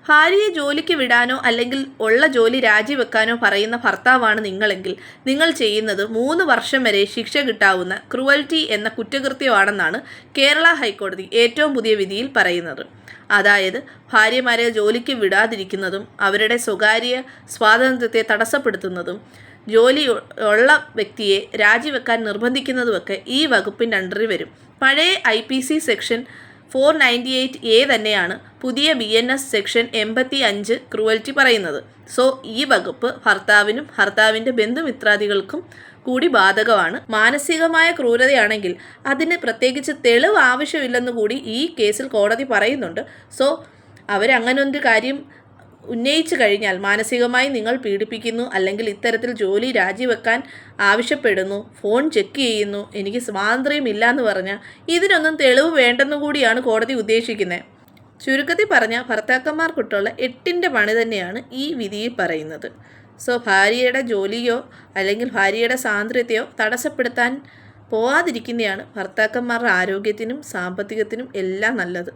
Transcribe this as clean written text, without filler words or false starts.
ഭാര്യയെ ജോലിക്ക് വിടാനോ അല്ലെങ്കിൽ ഉള്ള ജോലി രാജിവെക്കാനോ പറയുന്ന ഭർത്താവാണ് നിങ്ങളെങ്കിൽ നിങ്ങൾ ചെയ്യുന്നത് 3 വർഷം വരെ ശിക്ഷ കിട്ടാവുന്ന ക്രൂവൽറ്റി എന്ന കുറ്റകൃത്യമാണെന്നാണ് കേരള ഹൈക്കോടതി ഏറ്റവും പുതിയ വിധിയിൽ പറയുന്നത്. അതായത് ഭാര്യമാരെ ജോലിക്ക് വിടാതിരിക്കുന്നതും അവരുടെ സ്വകാര്യ സ്വാതന്ത്ര്യത്തെ തടസ്സപ്പെടുത്തുന്നതും ജോലി ഉള്ള വ്യക്തിയെ രാജിവെക്കാൻ നിർബന്ധിക്കുന്നതുമൊക്കെ ഈ വകുപ്പിൻ്റെ അണ്ടറിൽ വരും. പഴയ IPC സെക്ഷൻ 498A തന്നെയാണ് പുതിയ BNS സെക്ഷൻ 85 ക്രൂവൽറ്റി പറയുന്നത്. സോ ഈ വകുപ്പ് ഭർത്താവിനും ഭർത്താവിൻ്റെ ബന്ധുമിത്രാദികൾക്കും കൂടി ബാധകമാണ്. മാനസികമായ ക്രൂരതയാണെങ്കിൽ അതിന് പ്രത്യേകിച്ച് തെളിവ് ആവശ്യമില്ലെന്ന് കൂടി ഈ കേസിൽ കോടതി പറയുന്നുണ്ട്. സോ അവരങ്ങനൊരു കാര്യം ഉന്നയിച്ചു കഴിഞ്ഞാൽ, മാനസികമായി നിങ്ങൾ പീഡിപ്പിക്കുന്നു അല്ലെങ്കിൽ ഇത്തരത്തിൽ ജോലി രാജിവെക്കാൻ ആവശ്യപ്പെടുന്നു, ഫോൺ ചെക്ക് ചെയ്യുന്നു, എനിക്ക് സ്വാതന്ത്ര്യമില്ല എന്ന് പറഞ്ഞാൽ ഇതിനൊന്നും തെളിവ് വേണ്ടെന്നു കൂടിയാണ് കോടതി ഉദ്ദേശിക്കുന്നത്. ചുരുക്കത്തിൽ പറഞ്ഞാൽ ഭർത്താക്കന്മാർക്കിട്ടുള്ള 8ൻ്റെ പണി തന്നെയാണ് ഈ വിധിയിൽ പറയുന്നത്. സോ ഭാര്യയുടെ ജോലിയോ അല്ലെങ്കിൽ ഭാര്യയുടെ സ്വാതന്ത്ര്യത്തെയോ തടസ്സപ്പെടുത്താൻ പോവാതിരിക്കുന്നതാണ് ഭർത്താക്കന്മാരുടെ ആരോഗ്യത്തിനും സാമ്പത്തികത്തിനും എല്ലാം നല്ലത്.